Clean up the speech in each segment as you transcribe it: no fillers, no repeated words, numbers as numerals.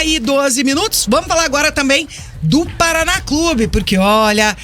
1h12. Vamos falar agora também do Paraná Clube, porque olha,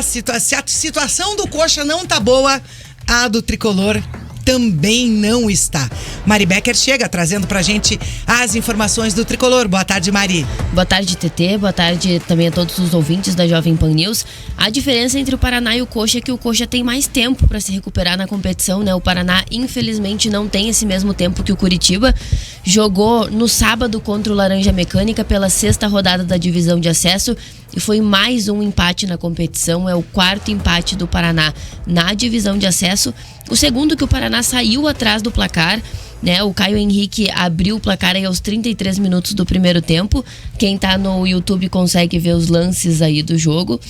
se a situação do Coxa não tá boa, a do Tricolor também não está. Mari Becker chega trazendo pra gente as informações do Tricolor. Boa tarde, Mari. Boa tarde, TT. Boa tarde também a todos os ouvintes da Jovem Pan News. A diferença entre o Paraná e o Coxa é que o Coxa tem mais tempo para se recuperar na competição, né? O Paraná, infelizmente, não tem esse mesmo tempo que o Curitiba. Jogou no sábado contra o Laranja Mecânica pela 6ª rodada da divisão de acesso e foi mais um empate na competição. É o 4º empate do Paraná na divisão de acesso. O segundo que o Paraná saiu atrás do placar, né? O Caio Henrique abriu o placar aí aos 33 minutos do primeiro tempo. Quem tá no YouTube consegue ver os lances aí do jogo.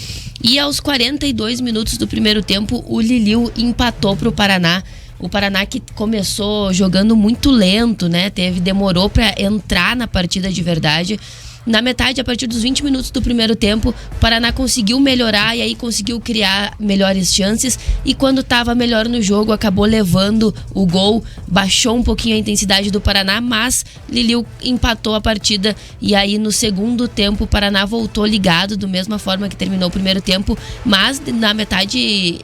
E aos 42 minutos do primeiro tempo, o Liliu empatou pro Paraná. O Paraná que começou jogando muito lento, né? Demorou para entrar na partida de verdade. Na metade, a partir dos 20 minutos do primeiro tempo, o Paraná conseguiu melhorar e aí conseguiu criar melhores chances. E quando estava melhor no jogo, acabou levando o gol, baixou um pouquinho a intensidade do Paraná, mas Liliu empatou a partida. E aí no segundo tempo, o Paraná voltou ligado, da mesma forma que terminou o primeiro tempo. Mas na metade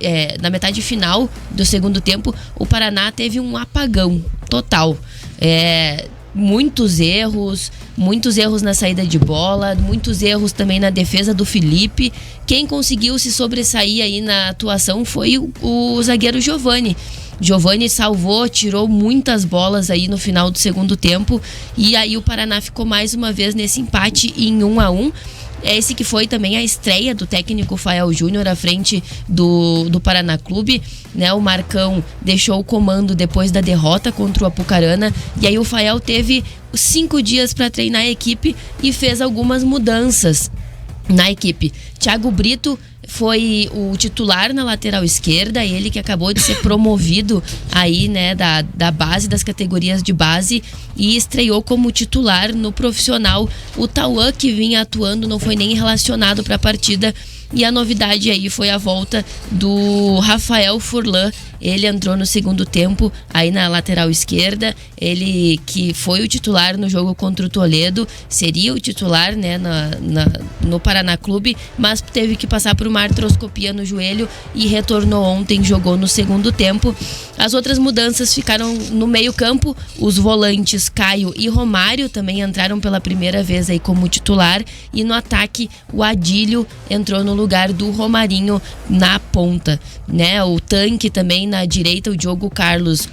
final do segundo tempo, o Paraná teve um apagão total. Muitos erros na saída de bola, muitos erros também na defesa do Felipe. Quem conseguiu se sobressair aí na atuação foi o zagueiro Giovani. Giovani salvou, tirou muitas bolas aí no final do segundo tempo e aí o Paraná ficou mais uma vez nesse empate em 1-1. Esse que foi também a estreia do técnico Fael Júnior à frente do Paraná Clube, né? O Marcão deixou o comando depois da derrota contra o Apucarana e aí o Fael teve 5 dias para treinar a equipe e fez algumas mudanças na equipe. Thiago Brito foi o titular na lateral esquerda, ele que acabou de ser promovido aí, né, da base, das categorias de base, e estreou como titular no profissional. O Tauan, que vinha atuando, não foi nem relacionado para a partida. E a novidade aí foi a volta do Rafael Furlan. Ele entrou no segundo tempo aí na lateral esquerda. Ele que foi o titular no jogo contra o Toledo, seria o titular, né, no Paraná Clube, mas teve que passar por uma artroscopia no joelho e retornou ontem, jogou no segundo tempo. As outras mudanças ficaram no meio-campo. Os volantes Caio e Romário também entraram pela primeira vez aí como titular. E no ataque, o Adílio entrou no lugar do Romarinho na ponta, né? O Tanque também na direita, o Diogo Carlos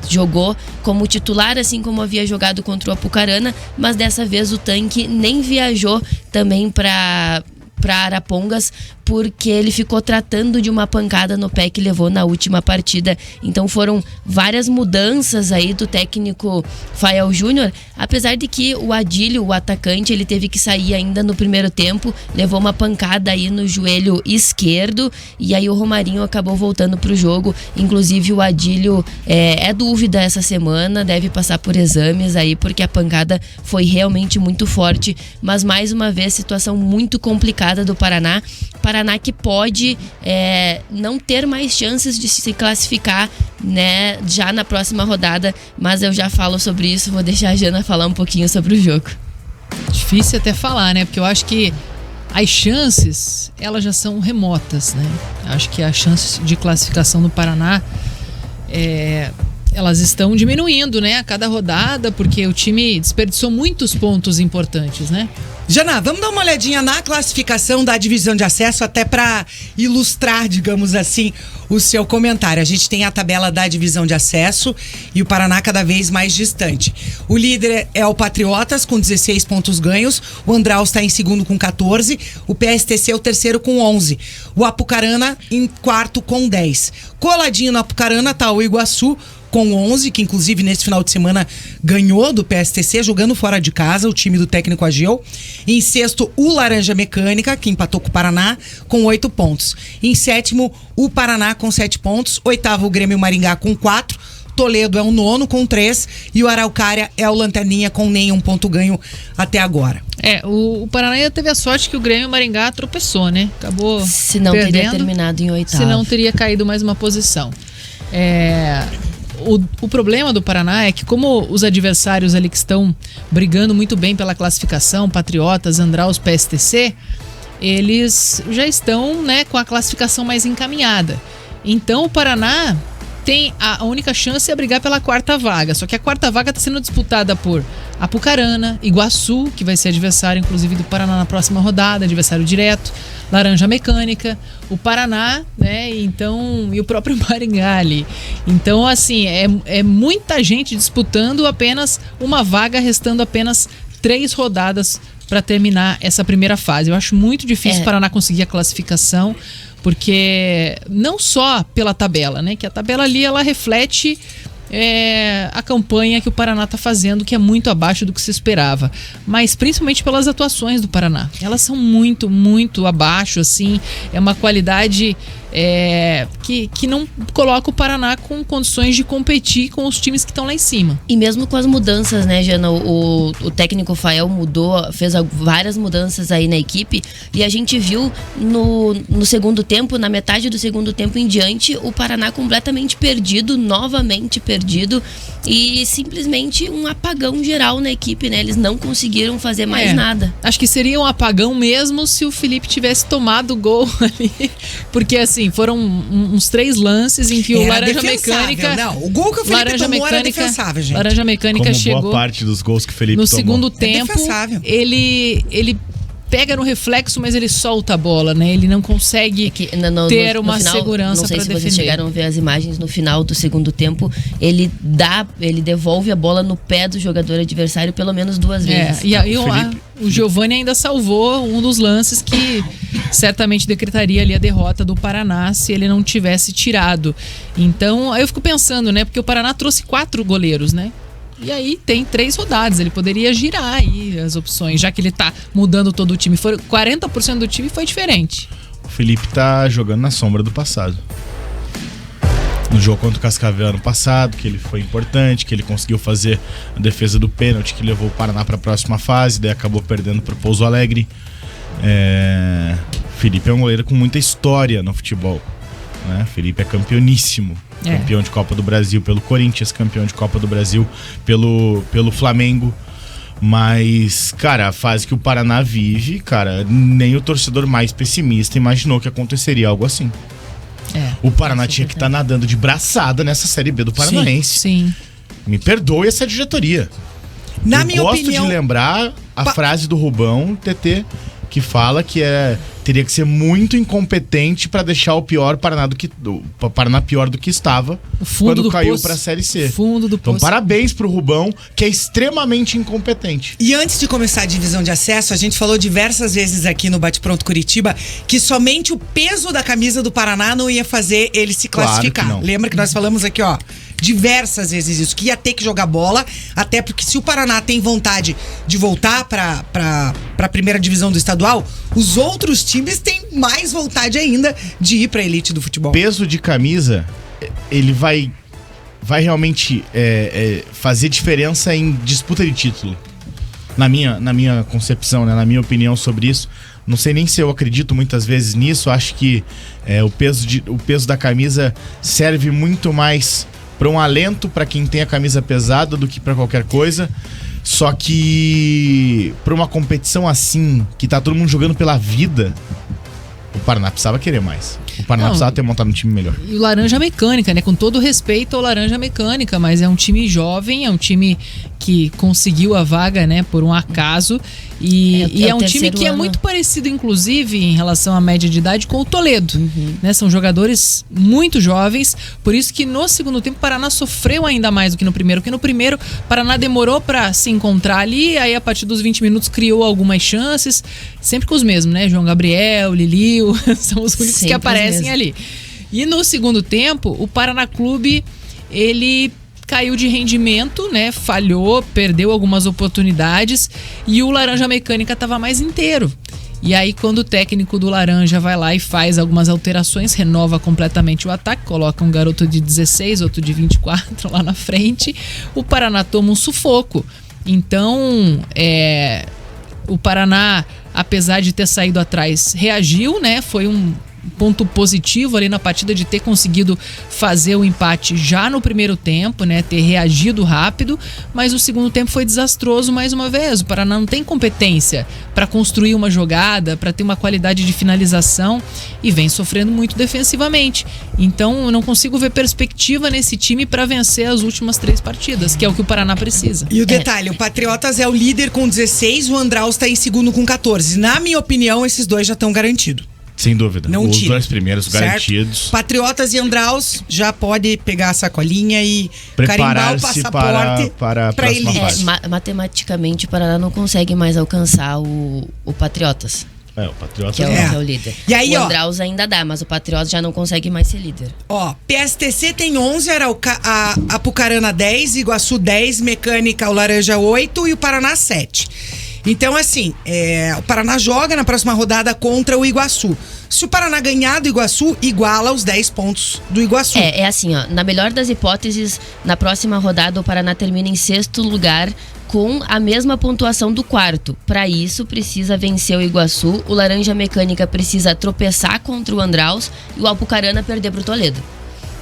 jogou como titular, assim como havia jogado contra o Apucarana, mas dessa vez o Tanque nem viajou também para Arapongas, porque ele ficou tratando de uma pancada no pé que levou na última partida. Então foram várias mudanças aí do técnico Fael Júnior, apesar de que o Adílio, o atacante, ele teve que sair ainda no primeiro tempo, levou uma pancada aí no joelho esquerdo, e aí o Romarinho acabou voltando pro jogo. Inclusive o Adílio é dúvida essa semana, deve passar por exames aí, porque a pancada foi realmente muito forte. Mas mais uma vez, situação muito complicada do Paraná que pode não ter mais chances de se classificar, né, já na próxima rodada, mas eu já falo sobre isso, vou deixar a Jana falar um pouquinho sobre o jogo. Difícil até falar, né, porque eu acho que as chances, elas já são remotas, né, eu acho que as chances de classificação do Paraná elas estão diminuindo, né, a cada rodada, porque o time desperdiçou muitos pontos importantes, né? Jana, vamos dar uma olhadinha na classificação da divisão de acesso, até para ilustrar, digamos assim, o seu comentário. A gente tem a tabela da divisão de acesso e o Paraná cada vez mais distante. O líder é o Patriotas, com 16 pontos ganhos. O Andraus está em segundo com 14. O PSTC é o terceiro com 11. O Apucarana em quarto com 10. Coladinho no Apucarana está o Iguaçu, com 11, que inclusive nesse final de semana ganhou do PSTC, jogando fora de casa, o time do técnico Ageu. Em sexto, o Laranja Mecânica, que empatou com o Paraná, com 8 pontos. Em sétimo, o Paraná com 7 pontos. Oitavo, o Grêmio Maringá com 4. Toledo é o nono com 3 e o Araucária é o Lanterninha com nenhum ponto ganho até agora. O Paraná teve a sorte que o Grêmio Maringá tropeçou, né? Acabou se não perdendo, teria terminado em oitavo. Se não teria caído mais uma posição. o problema do Paraná é que, como os adversários ali que estão brigando muito bem pela classificação, Patriotas, Andraus, PSTC, eles já estão, né, com a classificação mais encaminhada. Então o Paraná tem a única chance é brigar pela 4ª vaga. Só que a 4ª vaga está sendo disputada por Apucarana, Iguaçu, que vai ser adversário inclusive do Paraná na próxima rodada, adversário direto, Laranja Mecânica, o Paraná, né? Então, e o próprio Maringá ali. Então, assim, é muita gente disputando apenas uma vaga, restando apenas 3 rodadas para terminar essa primeira fase. Eu acho muito difícil o Paraná conseguir a classificação, porque não só pela tabela, né? Que a tabela ali ela reflete a campanha que o Paraná está fazendo, que é muito abaixo do que se esperava, mas principalmente pelas atuações do Paraná. Elas são muito, muito abaixo, assim. É uma qualidade que não coloca o Paraná com condições de competir com os times que estão lá em cima. E mesmo com as mudanças, né, Jana, o técnico Fael fez várias mudanças aí na equipe, e a gente viu no segundo tempo, na metade do segundo tempo em diante, o Paraná completamente perdido, novamente perdido, e simplesmente um apagão geral na equipe, né? Eles não conseguiram fazer mais nada. Acho que seria um apagão mesmo se o Felipe tivesse tomado o gol ali, porque assim, foram uns 3 lances em que o Laranja Mecânica... Não, o gol que o Felipe tomou era defensável, gente. Laranja Mecânica como chegou... boa parte dos gols que o Felipe no tomou. segundo tempo, ele pega no reflexo, mas ele solta a bola, né? Ele não consegue ter uma final, segurança para defender. Não sei se vocês chegaram a ver as imagens no final do segundo tempo. Ele devolve a bola no pé do jogador adversário pelo menos 2 vezes. E aí o Giovani ainda salvou um dos lances que certamente decretaria ali a derrota do Paraná se ele não tivesse tirado. Então, aí eu fico pensando, né? Porque o Paraná trouxe 4 goleiros, né? E aí tem 3 rodadas, ele poderia girar aí as opções, já que ele tá mudando todo o time. 40% do time foi diferente. O Felipe tá jogando na sombra do passado. No jogo contra o Cascavel ano passado, que ele foi importante, que ele conseguiu fazer a defesa do pênalti, que levou o Paraná para a próxima fase, daí acabou perdendo para o Pouso Alegre. Felipe é um goleiro com muita história no futebol, né? Felipe é campeoníssimo. Campeão de Copa do Brasil pelo Corinthians, campeão de Copa do Brasil pelo Flamengo. Mas, cara, a fase que o Paraná vive, cara, nem o torcedor mais pessimista imaginou que aconteceria algo assim. O Paraná tinha que estar nadando de braçada nessa Série B do Paranaense. Sim. Me perdoe essa diretoria. Eu gosto de lembrar a frase do Rubão, TT, que fala que teria que ser muito incompetente para deixar o Paraná pior do que estava quando caiu para a Série C. Então, parabéns pro Rubão, que é extremamente incompetente. E antes de começar a divisão de acesso, a gente falou diversas vezes aqui no Bate Pronto Curitiba que somente o peso da camisa do Paraná não ia fazer ele se classificar. Claro que não. Lembra que nós falamos aqui, ó, diversas vezes isso, que ia ter que jogar bola, até porque se o Paraná tem vontade de voltar para a primeira divisão do estadual, os outros times têm mais vontade ainda de ir para a elite do futebol. Peso de camisa, ele vai realmente fazer diferença em disputa de título. Na minha concepção, né, na minha opinião sobre isso. Não sei nem se eu acredito muitas vezes nisso. Acho que o peso da camisa serve muito mais para um alento para quem tem a camisa pesada do que para qualquer coisa. Só que para uma competição assim, que tá todo mundo jogando pela vida, o Paraná precisava querer mais. O Paraná precisava ter montado um time melhor. E o Laranja Mecânica, né? Com todo respeito ao Laranja Mecânica, mas é um time jovem, é um time que conseguiu a vaga, né? Por um acaso. E é um time que é muito parecido, inclusive, em relação à média de idade, com o Toledo. Né? São jogadores muito jovens, por isso que no segundo tempo o Paraná sofreu ainda mais do que no primeiro, porque no primeiro o Paraná demorou para se encontrar ali, aí a partir dos 20 minutos criou algumas chances, sempre com os mesmos, né? João Gabriel, Liliu, são os únicos que aparecem ali. E no segundo tempo, o Paraná Clube, ele caiu de rendimento, né? Falhou, perdeu algumas oportunidades e o Laranja Mecânica estava mais inteiro. E aí, quando o técnico do Laranja vai lá e faz algumas alterações, renova completamente o ataque, coloca um garoto de 16, outro de 24 lá na frente, o Paraná toma um sufoco. Então, o Paraná, apesar de ter saído atrás, reagiu, né? Foi ponto positivo ali na partida de ter conseguido fazer o empate já no primeiro tempo, né? Ter reagido rápido, mas o segundo tempo foi desastroso mais uma vez. O Paraná não tem competência para construir uma jogada, para ter uma qualidade de finalização e vem sofrendo muito defensivamente. Então eu não consigo ver perspectiva nesse time para vencer as últimas 3 partidas, que é o que o Paraná precisa. E o detalhe, o Patriotas é o líder com 16, o Andraus está em segundo com 14. Na minha opinião, esses dois já estão garantidos. Sem dúvida. Não Os tira. 2 primeiros Certo? garantidos. Patriotas e Andraus já pode pegar a sacolinha e carimbar o Preparar-se passaporte para a próxima elite. fase. Matematicamente, o Paraná não consegue mais alcançar o Patriotas, O Patriota que é, É. que é o líder. E aí, o ó. Andraus ainda dá, mas o Patriotas já não consegue mais ser líder. Ó, PSTC tem 11, a Apucarana 10, Iguaçu 10, Mecânica, o Laranja 8 e o Paraná 7. Então, assim, o Paraná joga na próxima rodada contra o Iguaçu. Se o Paraná ganhar do Iguaçu, iguala os 10 pontos do Iguaçu. É assim, ó. Na melhor das hipóteses, na próxima rodada o Paraná termina em 6º lugar com a mesma pontuação do 4º. Para isso, precisa vencer o Iguaçu, o Laranja Mecânica precisa tropeçar contra o Andraus e o Apucarana perder pro Toledo.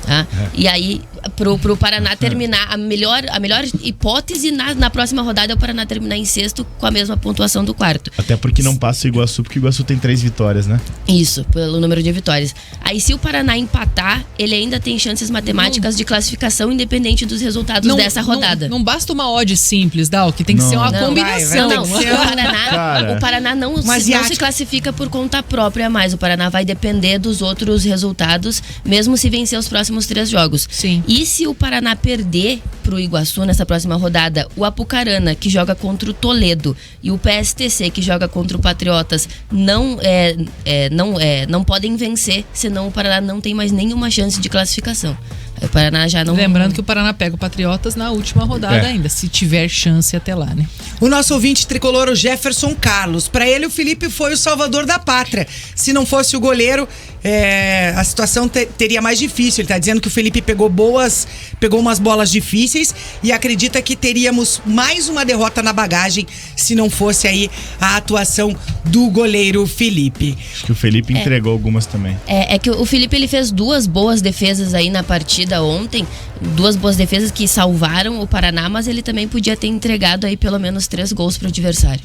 Tá? E aí, pro Paraná terminar, a melhor hipótese na próxima rodada é o Paraná terminar em 6º com a mesma pontuação do 4º. Até porque não passa o Iguaçu, porque o Iguaçu tem 3 vitórias, né? Isso, pelo número de vitórias. Aí, se o Paraná empatar, ele ainda tem chances matemáticas de classificação independente dos resultados dessa rodada. Não basta uma odd simples, Dal, que tem que ser uma Não, combinação. Não, Cara. o Paraná não se classifica por conta própria mais. O Paraná vai depender dos outros resultados, mesmo se vencer os próximos 3 jogos. Sim. E se o Paraná perder pro Iguaçu nessa próxima rodada, o Apucarana, que joga contra o Toledo, e o PSTC, que joga contra o Patriotas, não podem vencer, senão o Paraná não tem mais nenhuma chance de classificação. Aí o Paraná já não... Lembrando que o Paraná pega o Patriotas na última rodada ainda, se tiver chance até lá, né? O nosso ouvinte tricolor, o Jefferson Carlos. Para ele, o Felipe foi o salvador da pátria. Se não fosse o goleiro, a situação teria mais difícil. Ele tá dizendo que o Felipe pegou umas bolas difíceis e acredita que teríamos mais uma derrota na bagagem se não fosse aí a atuação do goleiro Felipe. Acho que o Felipe entregou algumas também. É que o Felipe, ele fez 2 boas defesas aí na partida ontem, 2 boas defesas que salvaram o Paraná, mas ele também podia ter entregado aí pelo menos 3 gols pro adversário.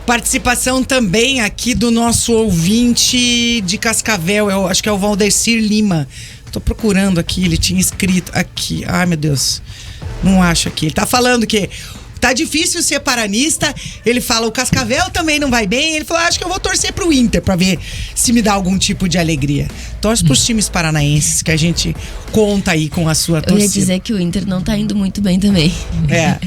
Participação também aqui do nosso ouvinte de Cascavel, eu acho que é o Valdecir Lima. Tô procurando aqui, ele tinha escrito aqui. Ai, meu Deus, não acho aqui. Ele tá falando que tá difícil ser paranista. Ele fala, o Cascavel também não vai bem. Ele falou, acho que eu vou torcer pro Inter pra ver se me dá algum tipo de alegria. Torce pros times paranaenses que a gente conta aí com a sua torcida. Eu ia dizer que o Inter não tá indo muito bem também. É.